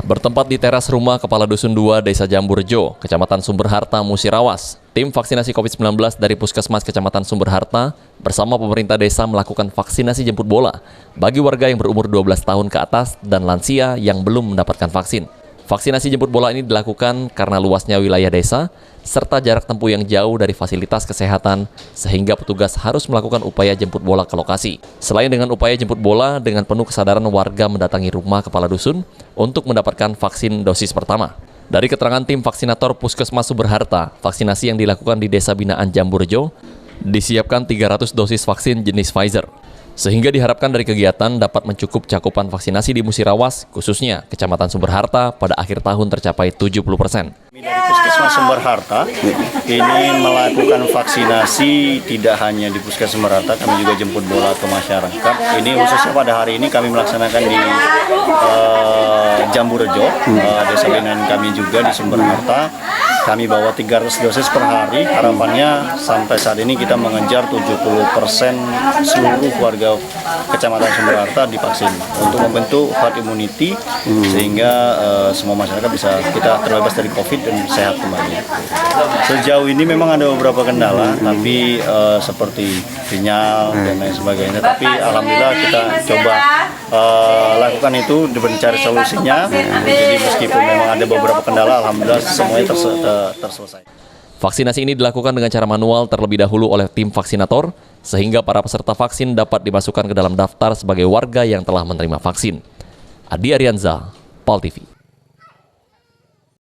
Bertempat di teras rumah Kepala Dusun 2 Desa Jamburjo, Kecamatan Sumberharta, Musirawas, tim vaksinasi COVID-19 dari Puskesmas Kecamatan Sumberharta bersama pemerintah desa melakukan vaksinasi jemput bola bagi warga yang berumur 12 tahun ke atas dan lansia yang belum mendapatkan vaksin. Vaksinasi jemput bola ini dilakukan karena luasnya wilayah desa serta jarak tempuh yang jauh dari fasilitas kesehatan sehingga petugas harus melakukan upaya jemput bola ke lokasi. Selain dengan upaya jemput bola, dengan penuh kesadaran warga mendatangi rumah kepala dusun untuk mendapatkan vaksin dosis pertama. Dari keterangan tim vaksinator Puskesmas Sumberharta, vaksinasi yang dilakukan di Desa Binaan Jamburjo disiapkan 300 dosis vaksin jenis Pfizer. Sehingga diharapkan dari kegiatan dapat mencukup cakupan vaksinasi di Musirawas, khususnya Kecamatan Sumberharta, pada akhir tahun tercapai 70%. Kami dari Puskesmas Sumberharta ini melakukan vaksinasi tidak hanya di Puskesmas Sumberharta, kami juga jemput bola ke masyarakat. Ini khususnya pada hari ini kami melaksanakan di Jamburjo, desa binaan kami juga di Sumberharta. Kami bawa 300 dosis per hari, harapannya sampai saat ini kita mengejar 70% seluruh warga Kecamatan Sumberharta divaksin untuk membentuk herd immunity sehingga semua masyarakat bisa kita terbebas dari COVID dan sehat kembali. Sejauh ini memang ada beberapa kendala, tapi seperti sinyal dan lain sebagainya. Tapi alhamdulillah kita coba lakukan itu dan mencari solusinya. Jadi meskipun memang ada beberapa kendala, alhamdulillah semuanya terselesai. Vaksinasi ini dilakukan dengan cara manual terlebih dahulu oleh tim vaksinator, sehingga para peserta vaksin dapat dimasukkan ke dalam daftar sebagai warga yang telah menerima vaksin. Adi Arianza, PAL TV.